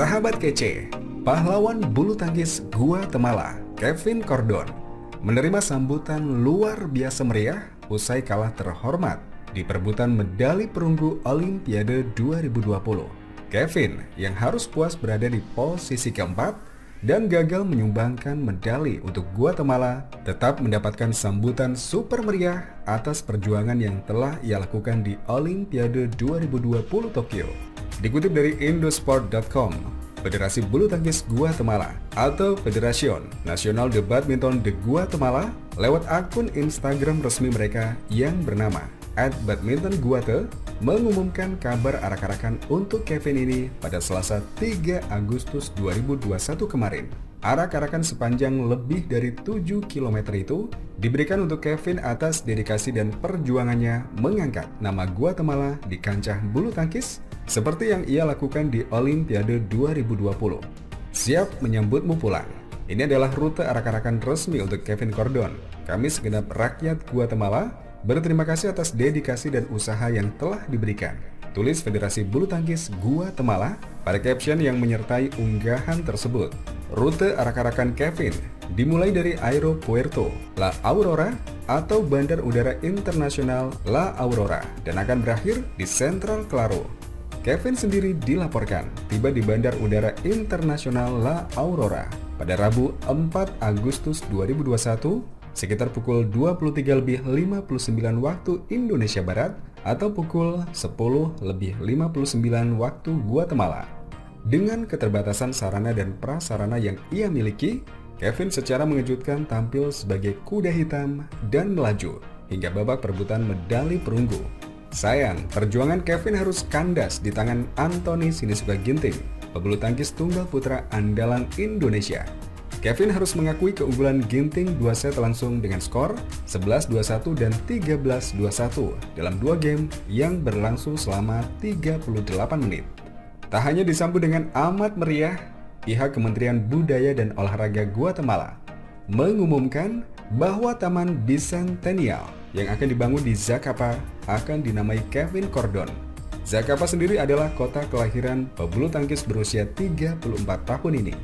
Sahabat kece, pahlawan bulu tangkis Guatemala, Kevin Cordon, menerima sambutan luar biasa meriah usai kalah terhormat di perebutan medali perunggu Olimpiade 2020. Kevin yang harus puas berada di posisi keempat dan gagal menyumbangkan medali untuk Guatemala tetap mendapatkan sambutan super meriah atas perjuangan yang telah ia lakukan di Olimpiade 2020 Tokyo. Dikutip dari Indosport.com, Federasi Bulu Tangkis Guatemala atau Federación Nacional de Badminton de Guatemala lewat akun Instagram resmi mereka yang bernama @badmintonguate mengumumkan kabar arak-arakan untuk Kevin ini pada Selasa 3 Agustus 2021 kemarin. Arak-arakan sepanjang lebih dari 7 km itu diberikan untuk Kevin atas dedikasi dan perjuangannya mengangkat nama Guatemala di kancah bulu tangkis seperti yang ia lakukan di Olimpiade 2020. Siap menyambutmu pulang. Ini adalah rute arak-arakan resmi untuk Kevin Cordon. Kami segenap rakyat Guatemala berterima kasih atas dedikasi dan usaha yang telah diberikan, tulis Federasi Bulu Tangkis Guatemala pada caption yang menyertai unggahan tersebut. Rute arak-arakan Kevin dimulai dari Aeropuerto La Aurora atau Bandar Udara Internasional La Aurora dan akan berakhir di Central Claro. Kevin sendiri dilaporkan tiba di Bandar Udara Internasional La Aurora pada Rabu 4 Agustus 2021 sekitar pukul 23.59 waktu Indonesia Barat atau pukul 10.59 waktu Guatemala. Dengan keterbatasan sarana dan prasarana yang ia miliki, Kevin secara mengejutkan tampil sebagai kuda hitam dan melaju hingga babak perebutan medali perunggu. Sayang, perjuangan Kevin harus kandas di tangan Antoni Sinisuka Ginting, pebulu tangkis tunggal putra andalan Indonesia. Kevin harus mengakui keunggulan Ginting 2 set langsung dengan skor 11-21 dan 13-21 dalam 2 game yang berlangsung selama 38 menit. Tak hanya disambut dengan amat meriah, pihak Kementerian Budaya dan Olahraga Guatemala mengumumkan bahwa Taman Bicentennial yang akan dibangun di Zacapa akan dinamai Kevin Cordon. Zacapa sendiri adalah kota kelahiran pebulu tangkis berusia 34 tahun ini.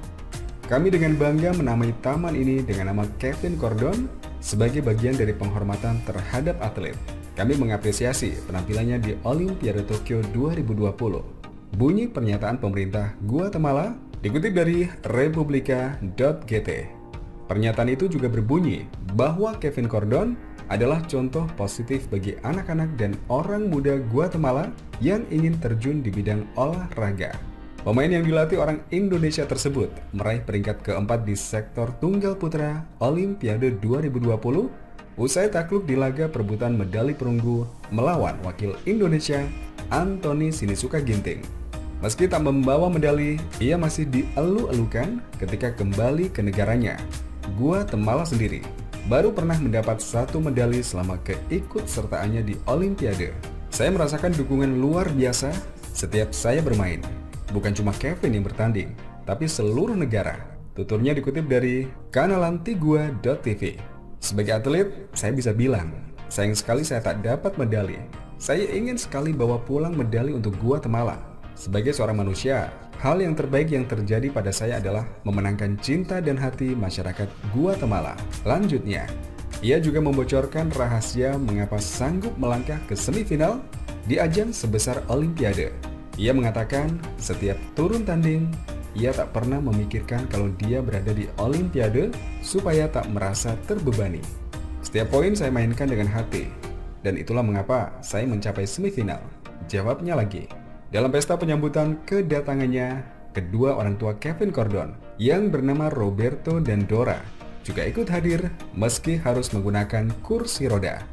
Kami dengan bangga menamai taman ini dengan nama Kevin Cordon sebagai bagian dari penghormatan terhadap atlet. Kami mengapresiasi penampilannya di Olimpiade Tokyo 2020. Bunyi pernyataan pemerintah Guatemala dikutip dari Republika.gt. Pernyataan itu juga berbunyi bahwa Kevin Cordon adalah contoh positif bagi anak-anak dan orang muda Guatemala yang ingin terjun di bidang olahraga. Pemain yang dilatih orang Indonesia tersebut meraih peringkat keempat di sektor tunggal putra Olimpiade 2020 usai takluk di laga perebutan medali perunggu melawan wakil Indonesia Antoni Sinisuka Ginting. Meski tak membawa medali, ia masih dielu-elukan ketika kembali ke negaranya. Guatemala sendiri baru pernah mendapat 1 medali selama keikutsertaannya di Olimpiade. Saya merasakan dukungan luar biasa setiap saya bermain. Bukan cuma Kevin yang bertanding, tapi seluruh negara. Tuturnya dikutip dari kanalantigua.tv. Sebagai atlet, saya bisa bilang, sayang sekali saya tak dapat medali. Saya ingin sekali bawa pulang medali untuk Guatemala. Sebagai seorang manusia, hal yang terbaik yang terjadi pada saya adalah memenangkan cinta dan hati masyarakat Guatemala. Lanjutnya, ia juga membocorkan rahasia mengapa sanggup melangkah ke semifinal di ajang sebesar Olimpiade. Ia mengatakan setiap turun tanding, ia tak pernah memikirkan kalau dia berada di Olimpiade supaya tak merasa terbebani. Setiap poin saya mainkan dengan hati, dan itulah mengapa saya mencapai semifinal. Jawabnya lagi. Dalam pesta penyambutan kedatangannya, kedua orang tua Kevin Cordon yang bernama Roberto dan Dora juga ikut hadir meski harus menggunakan kursi roda.